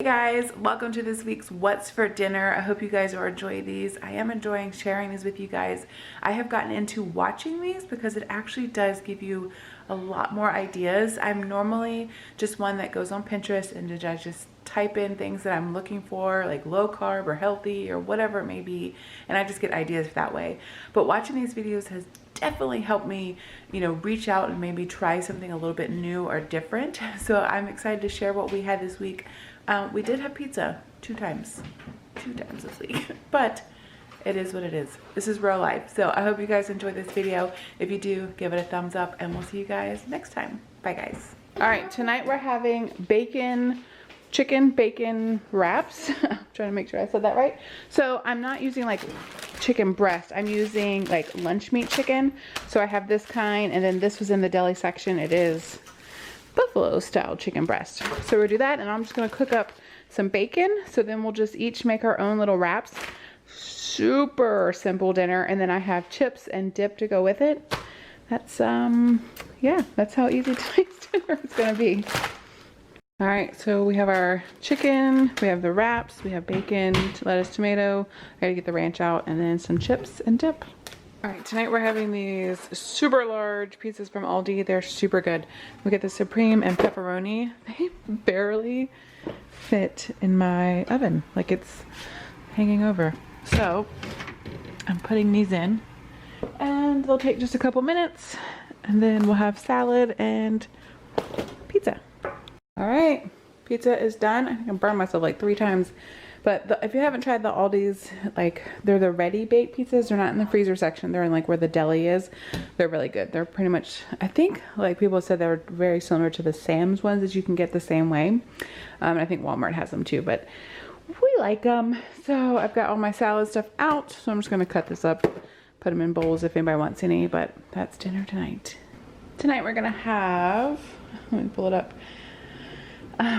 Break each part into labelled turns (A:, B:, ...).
A: Hey guys, welcome to this week's What's for Dinner. I hope you guys are enjoying these. I am enjoying sharing these with you guys. I have gotten into watching these because it actually does give you a lot more ideas. I'm normally just one that goes on Pinterest and just type in things that I'm looking for, like low carb or healthy or whatever it may be, and I just get ideas that way. But watching these videos has definitely helped me, reach out and maybe try something a little bit new or different. So I'm excited to share what we had this week. We did have pizza two times this week, but it is what it is. This is real life. So I hope you guys enjoyed this video. If you do, give it a thumbs up and we'll see you guys next time. Bye guys. All right, tonight we're having chicken bacon wraps. I'm trying to make sure I said that right. So I'm not using like chicken breast. I'm using like lunch meat chicken. So I have this kind, and then this was in the deli section. It is buffalo style chicken breast. So we'll do that, and I'm just gonna cook up some bacon. So then we'll just each make our own little wraps. Super simple dinner. And then I have chips and dip to go with it. That's yeah, that's how easy tonight's dinner is gonna be. All right, so we have our chicken, we have the wraps, we have bacon, lettuce, tomato. I gotta get the ranch out, and then some chips and dip. All right, tonight we're having these super large pizzas from Aldi. They're super good. We get the supreme and pepperoni. They barely fit in my oven, like it's hanging over. So I'm putting these in, and they'll take just a couple minutes, and then we'll have salad and pizza. All right, pizza is done. I think I burned myself like 3 times. But if you haven't tried the Aldi's, like, they're the ready baked pizzas. They're not in the freezer section. They're in like where the deli is. They're really good. They're pretty much, I think, like people said, they're very similar to the Sam's ones that you can get the same way. And I think Walmart has them too, but we like them. So I've got all my salad stuff out. So I'm just going to cut this up, put them in bowls if anybody wants any, but that's dinner tonight. Tonight we're going to have, let me pull it up.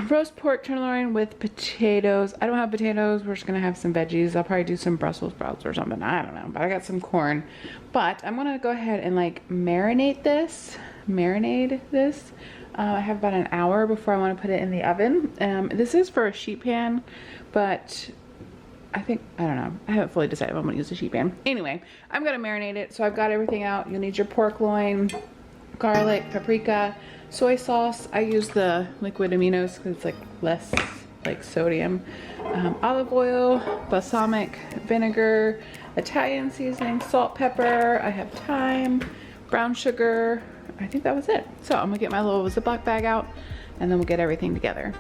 A: Roast pork tenderloin with potatoes. I don't have potatoes. We're just gonna have some veggies. I'll probably do some Brussels sprouts or something. I don't know, but I got some corn. But I'm gonna go ahead and like marinate this. I have about an hour before I want to put it in the oven. This is for a sheet pan, but I don't know. I haven't fully decided if I'm gonna use a sheet pan. Anyway, I'm gonna marinate it. So I've got everything out. You'll need your pork loin, garlic, paprika, soy sauce. I use the liquid aminos because it's like less like sodium. Olive oil, balsamic vinegar, Italian seasoning, salt, pepper. I have thyme, brown sugar. I think that was it. So I'm gonna get my little Ziploc bag out, and then we'll get everything together.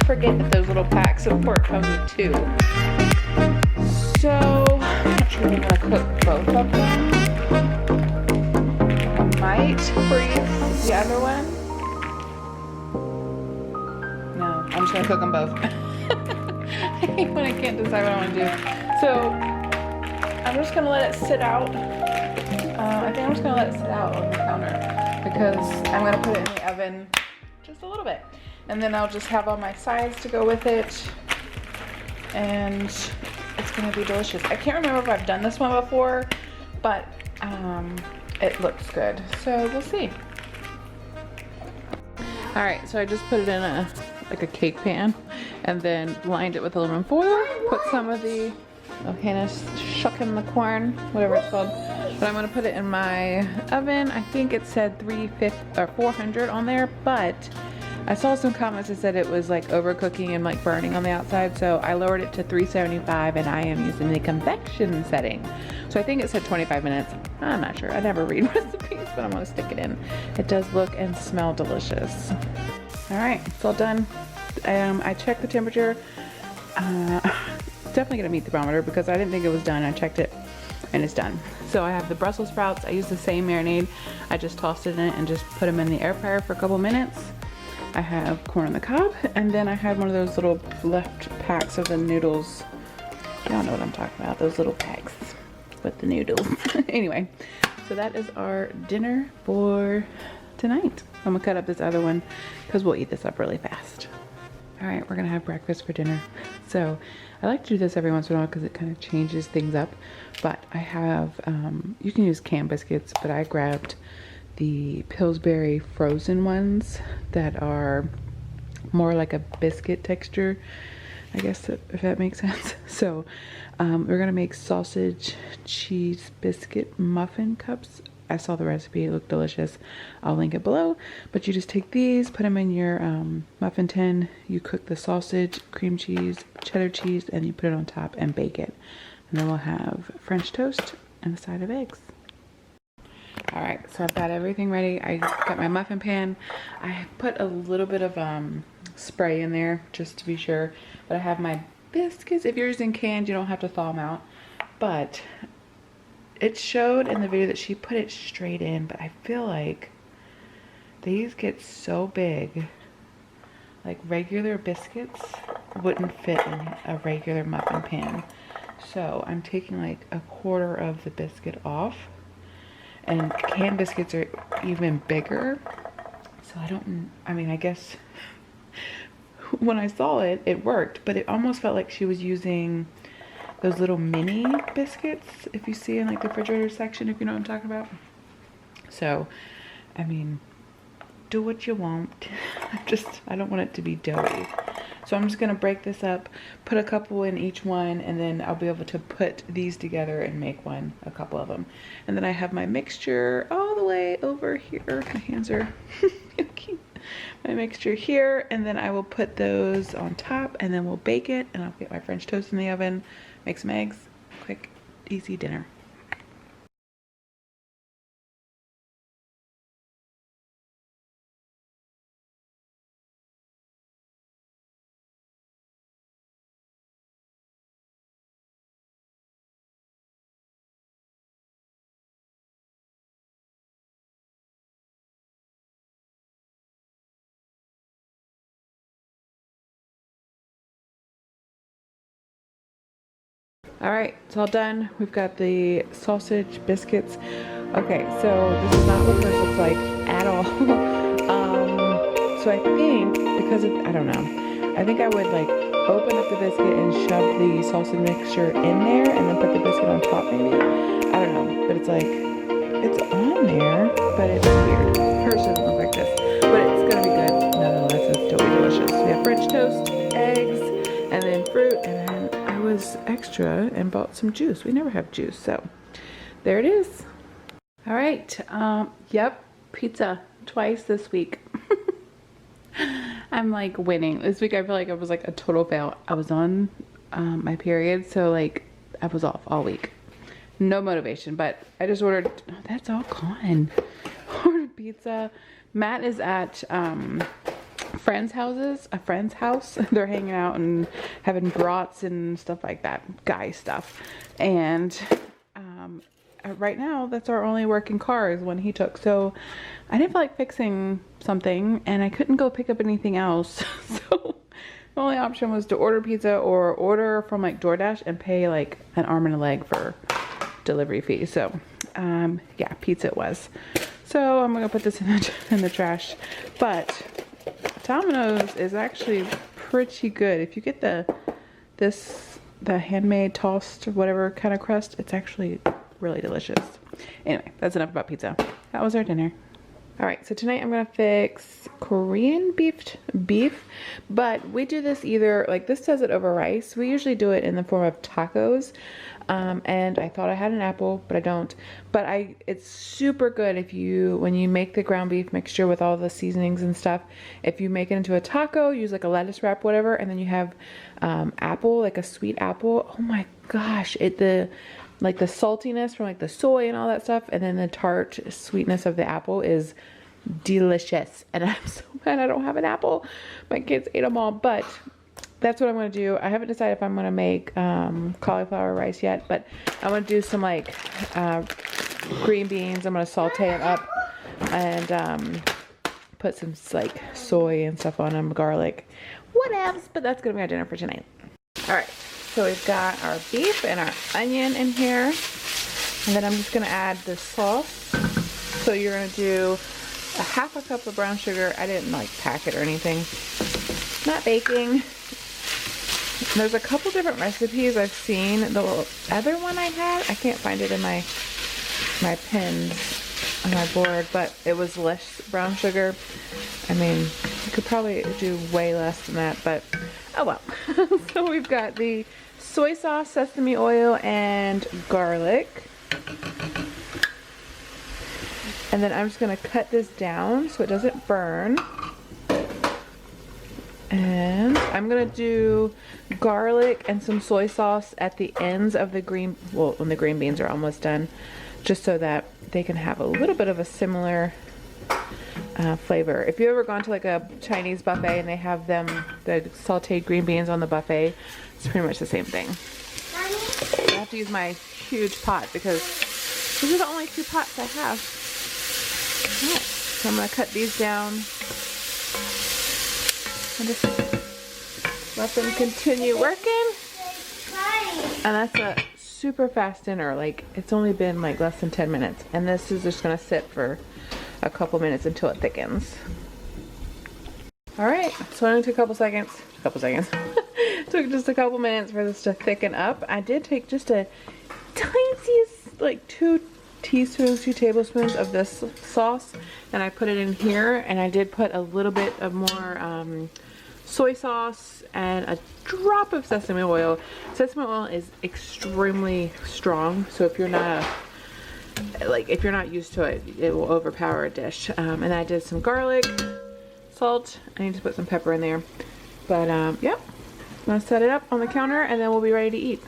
A: Forget that those little packs of pork come with 2. So I'm not sure I'm gonna cook both of them. I might freeze the other one. No, I'm just gonna cook them both. I hate when I can't decide what I want to do. So I'm just gonna let it sit out. I think I'm just gonna let it sit out on the counter because I'm gonna put it in the oven just a little bit. And then I'll just have all my sides to go with it. And it's gonna be delicious. I can't remember if I've done this one before, but it looks good. So we'll see. All right, so I just put it in a cake pan and then lined it with aluminum foil. Put some of the, Hannah's shucking the corn, whatever it's called. But I'm gonna put it in my oven. I think it said 400 on there, but I saw some comments that said it was like overcooking and like burning on the outside, so I lowered it to 375 and I am using the convection setting. So I think it said 25 minutes. I'm not sure. I never read recipes, but I'm gonna stick it in. It does look and smell delicious. All right, it's all done. I checked the temperature. Definitely gonna meet the thermometer because I didn't think it was done. I checked it and it's done. So I have the Brussels sprouts. I use the same marinade. I just tossed it in it and just put them in the air fryer for a couple minutes. I have corn on the cob, and then I had one of those little left packs of the noodles. Y'all know what I'm talking about, those little packs with the noodles. Anyway, so that is our dinner for tonight. I'm gonna cut up this other one because we'll eat this up really fast. All right, we're gonna have breakfast for dinner. So I like to do this every once in a while because it kind of changes things up. But I have, you can use canned biscuits, but I grabbed the Pillsbury frozen ones that are more like a biscuit texture, I guess, if that makes sense. So we're gonna make sausage cheese biscuit muffin cups. I saw the recipe, it looked delicious. I'll link it below, but you just take these, put them in your muffin tin, you cook the sausage, cream cheese, cheddar cheese, and you put it on top and bake it. And then we'll have French toast and a side of eggs. All right, so I've got everything ready. I got my muffin pan. I put a little bit of spray in there just to be sure. But I have my biscuits. If you're using canned, you don't have to thaw them out. But it showed in the video that she put it straight in, but I feel like these get so big. Like regular biscuits wouldn't fit in a regular muffin pan. So I'm taking like a quarter of the biscuit off. And canned biscuits are even bigger. So I mean, I guess when I saw it, it worked, but it almost felt like she was using those little mini biscuits, if you see in like the refrigerator section, if you know what I'm talking about. So, I mean, do what you want. I don't want it to be doughy. So I'm just gonna break this up, put a couple in each one, and then I'll be able to put these together and make a couple of them. And then I have my mixture all the way over here. My hands are cute. My mixture here, and then I will put those on top, and then we'll bake it, and I'll get my French toast in the oven, make some eggs, quick, easy dinner. All right, it's all done. We've got the sausage biscuits. Okay, so this is not what this looks like at all. So I think, because I don't know, I think I would like open up the biscuit and shove the sausage mixture in there and then put the biscuit on top maybe. I don't know, but it's like, it's on there, but it's weird. Hers doesn't look like this, but it's gonna be good. Nonetheless, it's totally delicious. We have French toast, eggs, and then fruit, and then I was extra and bought some juice. We never have juice, so there it is. All right, yep, pizza twice this week. I'm like winning. This week I feel like I was like a total fail. I was on my period, so like I was off all week. No motivation, but I just ordered, oh, that's all gone. Ordered pizza. Matt is at a friend's house. They're hanging out and having brats and stuff like that, guy stuff. And right now that's our only working car is one he took. So I didn't feel like fixing something and I couldn't go pick up anything else. So the only option was to order pizza or order from like DoorDash and pay like an arm and a leg for delivery fee. So yeah, pizza it was. So I'm gonna put this in the trash. But Domino's is actually pretty good. If you get the handmade tossed or whatever kind of crust, it's actually really delicious. Anyway, that's enough about pizza. That was our dinner. All right, so tonight I'm gonna fix Korean beef, but we do this either, like this does it over rice. We usually do it in the form of tacos. And I thought I had an apple, but I don't. But it's super good if when you make the ground beef mixture with all the seasonings and stuff, if you make it into a taco, use like a lettuce wrap, whatever, and then you have apple, like a sweet apple. Oh my gosh, like the saltiness from like the soy and all that stuff, and then the tart sweetness of the apple is delicious. And I'm so mad I don't have an apple. My kids ate them all, but that's what I'm going to do. I haven't decided if I'm going to make cauliflower rice yet, but I'm going to do some like green beans. I'm going to saute it up and put some like soy and stuff on them, garlic, whatevs. But that's going to be our dinner for tonight. All right. So we've got our beef and our onion in here, and then I'm just going to add the sauce. So you're going to do a half a cup of brown sugar. I didn't like pack it or anything. Not baking. There's a couple different recipes I've seen. The other one I had, I can't find it in my pins on my board, but it was less brown sugar. I mean, you could probably do way less than that, but oh well. So we've got the soy sauce, sesame oil, and garlic. And then I'm just going to cut this down so it doesn't burn. And I'm going to do garlic and some soy sauce at the ends of the when the green beans are almost done, just so that they can have a little bit of a similar flavor. If you've ever gone to like a Chinese buffet and they have the sauteed green beans on the buffet, it's pretty much the same thing. I have to use my huge pot because these are the only 2 pots I have. Alright, so I'm going to cut these down and just let them continue working. And that's a super fast dinner. Like, it's only been like less than 10 minutes, and this is just going to sit for a couple minutes until it thickens. Alright, so it only took a couple seconds. Took just a couple minutes for this to thicken up. I did take just a tiniest, like 2 tablespoons of this sauce, and I put it in here, and I did put a little bit of more soy sauce and a drop of sesame oil. Sesame oil is extremely strong, so if you're not used to it, it will overpower a dish. And I did some garlic, salt. I need to put some pepper in there, but yeah, I'm gonna set it up on the counter and then we'll be ready to eat.